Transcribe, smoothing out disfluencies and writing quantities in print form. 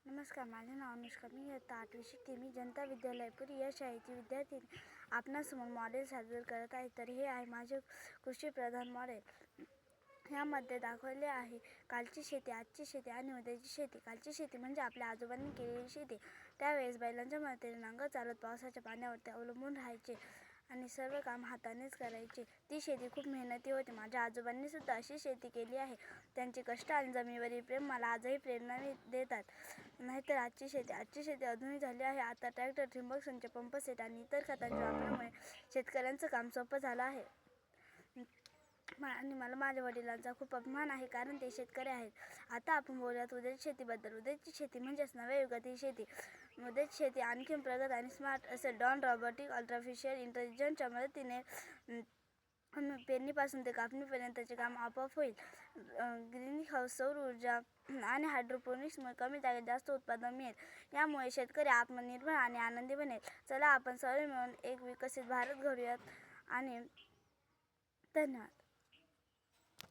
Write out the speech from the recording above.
नमस्कार, माझे नाव अनुष्का. मी इयत्ता 8वी शिकते. मी जनता विद्यालयपुरी या शाळेची विद्यार्थिनी आपणासमोर मॉडेल सादर करत आहे. तर हे आहे माझे कृषीप्रधान मॉडेल. ह्यामध्ये दाखवले आहे कालची शेती, आजची शेती आणि उद्याची शेती. कालची शेती म्हणजे आपल्या आजोबांनी केलेली शेती. त्यावेळेस बैलांच्या मदतीने नांगर चालत पावसाच्या पाण्यावरती अवलंबून राहायचे आणि सर्व काम हातानेच करायचे. ती शेती खूप मेहनती होती. माझ्या आजोबांनी सुद्धा अशी शेती केली आहे. त्यांचे कष्ट आणि जमिनीवरील प्रेम मला आजही प्रेरणा देतात. नाहीतर आजची शेती आधुनिक झाली आहे. आता ट्रॅक्टर, ठिबक सिंचन, पंप सेट आणि इतर खतांच्या वापरामुळे शेतकऱ्यांचं काम सोपं झालं आहे. आणि मला माझ्या वडिलांचा खूप अभिमान आहे, कारण ते शेतकरी आहेत. आता आपण बोलूयात उद्याची शेतीबद्दल. उद्याची शेती म्हणजेच नव्या युगातील शेती. उद्याची शेती आणखी प्रगत आणि स्मार्ट असेल. ड्रोन, रोबोटिक, आर्टिफिशियल इंटेलिजन्सच्या मदतीने पेरणीपासून ते कापणीपर्यंतचे काम आपोआप होईल. ग्रीन हाऊस, सौर ऊर्जा आणि हायड्रोपोनिक्समुळे कमी जागेत जास्त उत्पादन मिळेल. यामुळे शेतकरी आत्मनिर्भर आणि आनंदी बनेल. चला आपण सर्व मिळून एक विकसित भारत घडवूयात. आणि धन्यवाद.